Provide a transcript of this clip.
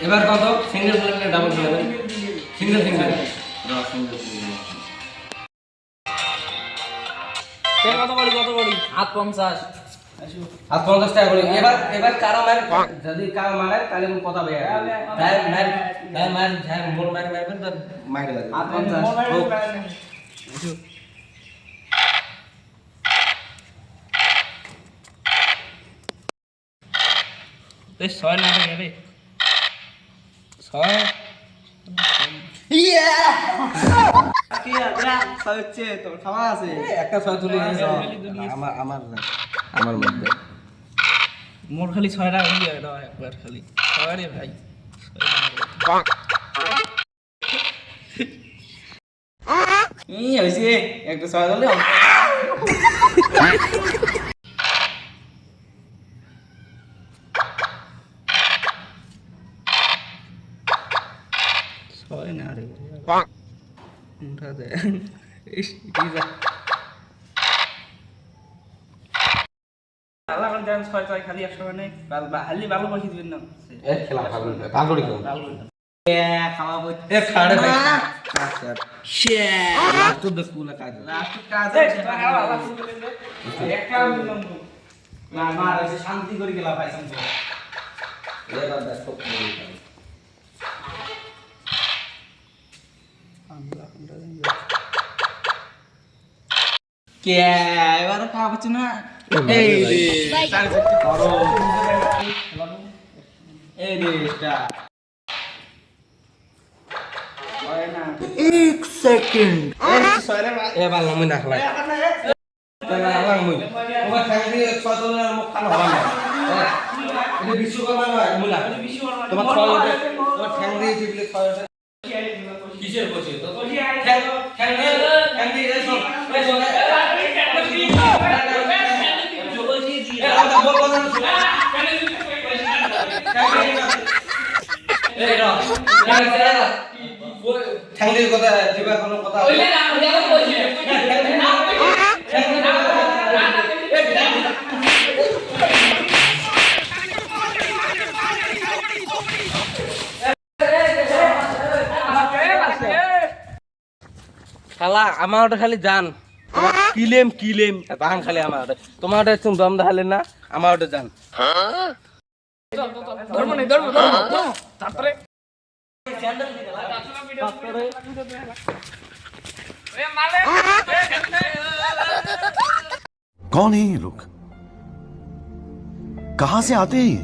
এবার কত সিঙ্গেল খেললে ডাবল খেলবে সিঙ্গেল সিঙ্গেল কত করি 850 আর 50 টাকা করে এবার কারো মারে যদি কারো মারে তাহলে কথা হবে তাই মোর মারবেন তো মাইরে দেবে 850 6 না রে 6 একটা ছয় তুলে আমার মধ্যে মোর খালি 6 টাকা হইলো এটা একবার খালি 6 রে ভাই হয়েছে একটা ছয় তুলে না রে উঠা দে আল্লাহ করে দেন 6 খালি 100 মানে হালি ভালো বসি দিবেন না এ খেলা ভালো করে খাওয়াবো এ খাড়ে ভাই শে লাস্ট দ্য স্কুল কাজ একটা মিলন না মার এসে শান্তি করে গেলা ভাই শান্তি এবার দেখো কে এবার খাওয়াবো না এই রে তার করতে করো এই রে এটা হয় না 1 সেকেন্ড সরে ভাই এবার লামই না খেলা লাং মুই তোমার ঠ্যাংরি ছয়জনের মুখ খানো হয় না এটা বিশ্বকর্মা নয় মুলা তোমার ঠ্যাংরি দিলে ছয়জন কিসের বসে তো ঠ্যাংরি এসো এসো ঠ্যাংরির কথা দিবা কোনো কথা খালা আমার ওটা খালি জান কিলেম বাহান খালি আমার ওটা তোমার ওটা তুমি দম দেখালে না আমার ওটা জান তারপরে कौन है ये लोग कहां से आते हैं ये